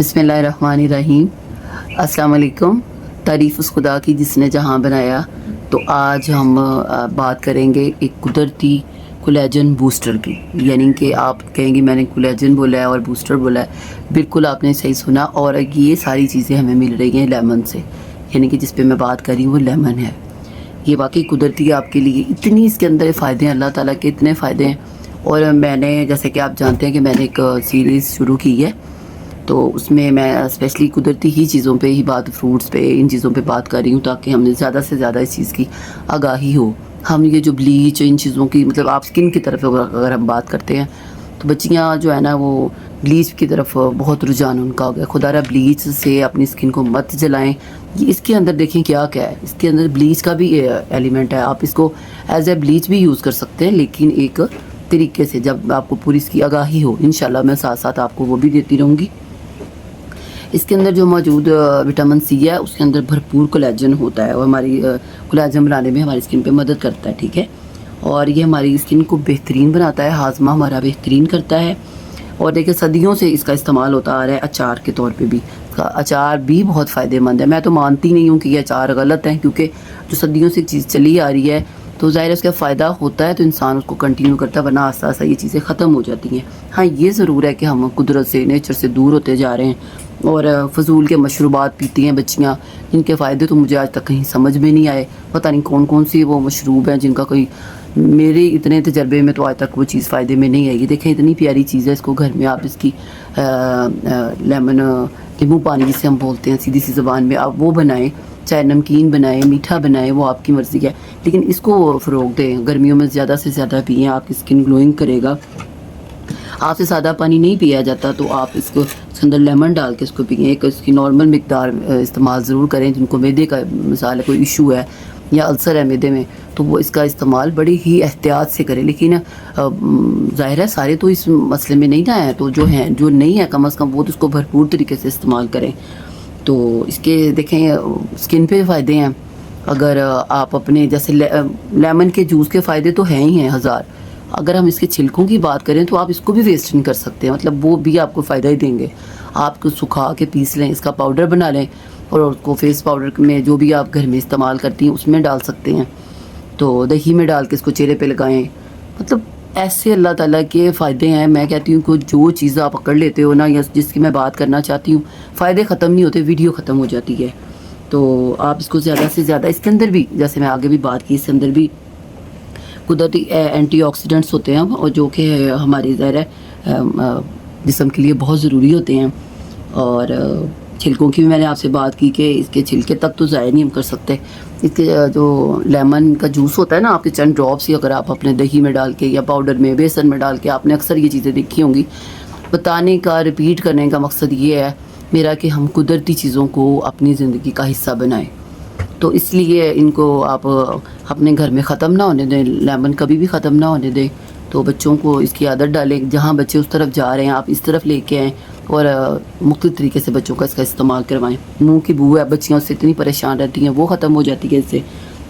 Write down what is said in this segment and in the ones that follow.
बिस्मिल्लाहिर्रहमानिर्रहीम। अस्सलाम वालेकुम। तारीफ़ उस खुदा की जिसने जहां बनाया। तो आज हम बात करेंगे एक कुदरती कोलेजन बूस्टर की, यानी कि आप कहेंगे मैंने कोलेजन बोला है और बूस्टर बोला है। बिल्कुल आपने सही सुना। और ये सारी चीज़ें हमें मिल रही हैं लेमन से, यानी कि जिस पे मैं बात कर रही हूँ वो लेमन है। ये वाकई कुदरती है आपके लिए, इतनी इसके अंदर फ़ायदे हैं, अल्लाह ताला के इतने फ़ायदे हैं। और मैंने, जैसे कि आप जानते हैं कि मैंने एक सीरीज़ शुरू की है, तो उसमें मैं स्पेशली कुदरती ही चीज़ों पे ही फ्रूट्स पे, इन चीज़ों पे बात कर रही हूँ, ताकि हमें ज़्यादा से ज़्यादा इस चीज़ की आगाही हो। हम ये जो ब्लीच, इन चीज़ों की, मतलब आप स्किन की तरफ अगर हम बात करते हैं तो बच्चियाँ जो है ना वो ब्लीच की तरफ बहुत रुझान उनका हो गया। खुदारा ब्लीच से अपनी स्किन को मत जलाएं। ये इसके अंदर देखें क्या क्या है, इसके अंदर ब्लीच का भी एलिमेंट है। आप इसको एज ए ब्लीच भी यूज़ कर सकते हैं, लेकिन एक तरीके से, जब आपको पूरी इसकी आगाही हो। इंशाल्लाह मैं साथ साथ आपको वो भी देती रहूँगी। इसके अंदर जो मौजूद विटामिन सी है, उसके अंदर भरपूर कोलेजन होता है और हमारी कोलेजन बनाने में हमारी स्किन पे मदद करता है, ठीक है। और ये हमारी स्किन को बेहतरीन बनाता है, हाजमा हमारा बेहतरीन करता है। और देखिए सदियों से इसका इस्तेमाल होता आ रहा है अचार के तौर पे भी। अचार भी बहुत फ़ायदेमंद है। मैं तो मानती नहीं हूँ कि ये अचार गलत है, क्योंकि जो सदियों से चीज़ चली आ रही है तो ज़ाहिर है उसका फ़ायदा होता है तो इंसान उसको कंटिन्यू करता है, वरना आस्ता आस्ता ये चीज़ें ख़त्म हो जाती हैं। हाँ, ये ज़रूर है कि हम कुदरत से, नेचर से दूर होते जा रहे हैं और फजूल के मशरूबात पीती हैं बच्चियाँ, जिनके फ़ायदे तो मुझे आज तक कहीं समझ में नहीं आए। पता नहीं कौन कौन सी वो मशरूब हैं जिनका कोई, मेरे इतने तजर्बे में तो आज तक वो चीज़ फ़ायदे में नहीं आई। देखें इतनी प्यारी चीज़ है, इसको घर में आप इसकी लेमन, नींबू पानी जिसे हम बोलते हैं सीधी सी ज़बान में, आप वो बनाएं, चाहे नमकीन बनाएं, मीठा बनाएं, वो आपकी मर्ज़ी है। लेकिन इसको फ़रोग़ दें, गर्मियों में ज़्यादा से ज़्यादा पिएँ, आपकी स्किन ग्लोइंग करेगा। आपसे सादा पानी नहीं पिया जाता तो आप इसको, इसके अंदर लेमन डाल के इसको पिएँ। एक इसकी नॉर्मल मिकदार इस्तेमाल ज़रूर करें। जिनको मैदे का मिसाल है, कोई इशू है या अल्सर है मैदे में, तो वो इसका इस्तेमाल बड़ी ही एहतियात से करें। लेकिन ज़ाहिर है सारे तो इस मसले में नहीं ना हैं, तो जो हैं, जो नहीं है कम अज़ कम वो तो इसको भरपूर तरीके से इस्तेमाल करें। तो इसके देखें स्किन पे फ़ायदे हैं। अगर आप अपने जैसे लेमन के जूस के फ़ायदे तो हैं ही हैं हज़ार। अगर हम इसके छिलकों की बात करें तो आप इसको भी वेस्ट नहीं कर सकते, मतलब वो भी आपको फ़ायदा ही देंगे। आप इसको सुखा के पीस लें, इसका पाउडर बना लें और उसको फेस पाउडर में जो भी आप घर में इस्तेमाल करती हैं उसमें डाल सकते हैं। तो दही में डाल के इसको चेहरे पे लगाएं। मतलब ऐसे अल्लाह ताला के फ़ायदे हैं। मैं कहती हूँ कि जो चीज़ आप पकड़ लेते हो ना, या जिसकी मैं बात करना चाहती हूँ, फ़ायदे ख़त्म नहीं होते, वीडियो ख़त्म हो जाती है। तो आप इसको ज़्यादा से ज़्यादा, इसके अंदर भी जैसे मैं आगे भी बात की, इसके अंदर भी कुदरती एंटीऑक्सीडेंट्स होते हैं और जो कि हमारी ज़ाहिर है जिस्म के लिए बहुत ज़रूरी होते हैं। और छिलकों की भी मैंने आपसे बात की कि इसके छिलके तक तो ज़ाया नहीं हम कर सकते। इसके जो लेमन का जूस होता है ना, आपके चंद ड्रॉप्स ही अगर आप अपने दही में डाल के या पाउडर में, बेसन में डाल के, आपने अक्सर ये चीज़ें देखी होंगी। बताने का, रिपीट करने का मकसद ये है मेरा कि हम कुदरती चीज़ों को अपनी ज़िंदगी का हिस्सा बनाएं। तो इसलिए इनको आप अपने घर में ख़त्म ना होने दें, लेमन कभी भी ख़त्म ना होने दें। तो बच्चों को इसकी आदत डालें, जहाँ बच्चे उस तरफ जा रहे हैं आप इस तरफ लेके आएँ और मुख्तलिफ़ तरीके से बच्चों का इसका इस्तेमाल करवाएं। मुंह की बू है, बच्चियाँ उससे इतनी परेशान रहती हैं, वो ख़त्म हो जाती है इससे।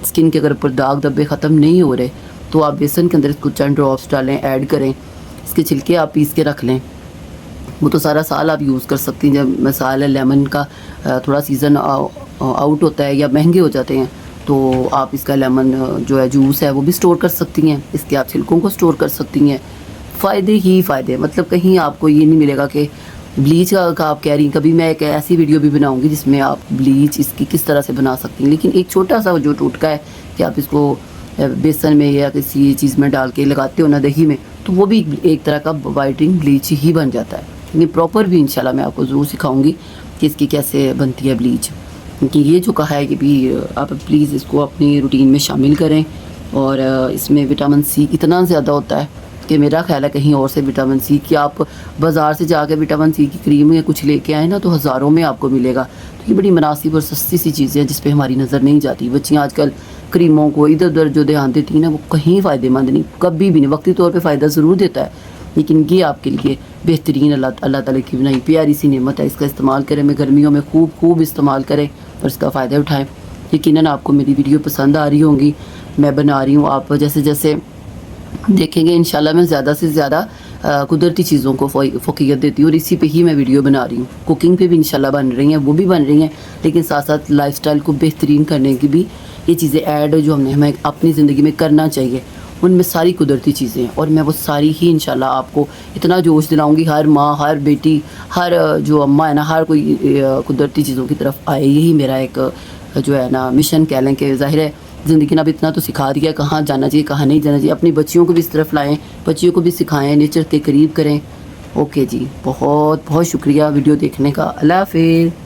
स्किन के अगर ऊपर दाग धब्बे ख़त्म नहीं हो रहे तो आप बेसन के अंदर इसको चंद ड्रॉप्स डालें, ऐड करें। इसके छिलके आप पीस के रख लें, वो तो सारा साल आप यूज़ कर सकती हैं। जब मिसाल है लेमन का थोड़ा सीज़न आउट होता है या महंगे हो जाते हैं, तो आप इसका लेमन जो है जूस है वो भी स्टोर कर सकती हैं। इसके आप छिलकों को स्टोर कर सकती हैं। फ़ायदे ही फ़ायदे, मतलब कहीं आपको ये नहीं मिलेगा कि ब्लीच का आप कह रही हैं। कभी मैं एक ऐसी वीडियो भी बनाऊंगी जिसमें आप ब्लीच इसकी किस तरह से बना सकती हैं। लेकिन एक छोटा सा जो टोटका है कि आप इसको बेसन में या किसी चीज़ में डाल के लगाते हो ना, दही में, तो वो भी एक तरह का वाइटनिंग ब्लीच ही बन जाता है। ये प्रॉपर भी इंशाल्लाह मैं आपको ज़रूर सिखाऊंगी कि इसकी कैसे बनती है ब्लीच। क्योंकि ये जो कहा है कि भी आप प्लीज़ इसको अपनी रूटीन में शामिल करें। और इसमें विटामिन सी इतना ज़्यादा होता है कि मेरा ख्याल है कहीं और से विटामिन सी की, आप बाज़ार से जाकर विटामिन सी की क्रीम या कुछ लेके आए ना तो हज़ारों में आपको मिलेगा। तो ये बड़ी मुनासिब और सस्ती सी चीज़ें हैं जिस पे हमारी नज़र नहीं जाती। बच्चियाँ आजकल क्रीमों को इधर उधर जो ध्यान देती हैं ना, वो कहीं फ़ायदेमंद नहीं, कभी भी नहीं। वक्ती तौर पर फ़ायदा ज़रूर देता है, लेकिन ये आपके लिए बेहतरीन अल्लाह ताला की बनाई प्यारी सी नेमत है। इसका इस्तेमाल करें, मैं गर्मियों में खूब इस्तेमाल करें और इसका फ़ायदा उठाएं। यकीनन आपको मेरी वीडियो पसंद आ रही होंगी, मैं बना रही हूँ। आप जैसे जैसे देखेंगे इंशाल्लाह मैं ज़्यादा से ज़्यादा قدرتی چیزوں کو فوقیت دیتی ہوں، اور اسی پہ ہی میں ویڈیو بنا رہی ہوں. کوکنگ پہ بھی انشاءاللہ بن رہی ہیں، وہ بھی بن رہی ہیں، لیکن ساتھ ساتھ لائف سٹائل کو بہترین کرنے کی بھی یہ چیزیں ایڈ جو ہمیں اپنی زندگی میں کرنا چاہیے. ان میں ساری قدرتی چیزیں ہیں، اور میں وہ ساری ہی انشاءاللہ آپ کو اتنا جوش دلاؤں گی. ہر ماں، ہر بیٹی، ہر جو اماں ہے نا، ہر کوئی قدرتی چیزوں کی طرف آئے. یہی میرا ایک جو ہے نا مشن کہہ لیں کہ ظاہر ہے زندگی نے اب اتنا تو سکھا دیا کہاں جانا چاہیے کہاں نہیں جانا چاہیے. اپنی بچیوں کو بھی اس طرف لائیں، بچیوں کو بھی سکھائیں، نیچر کے قریب کریں. اوکے جی، بہت بہت شکریہ ویڈیو دیکھنے کا. اللہ حافظ.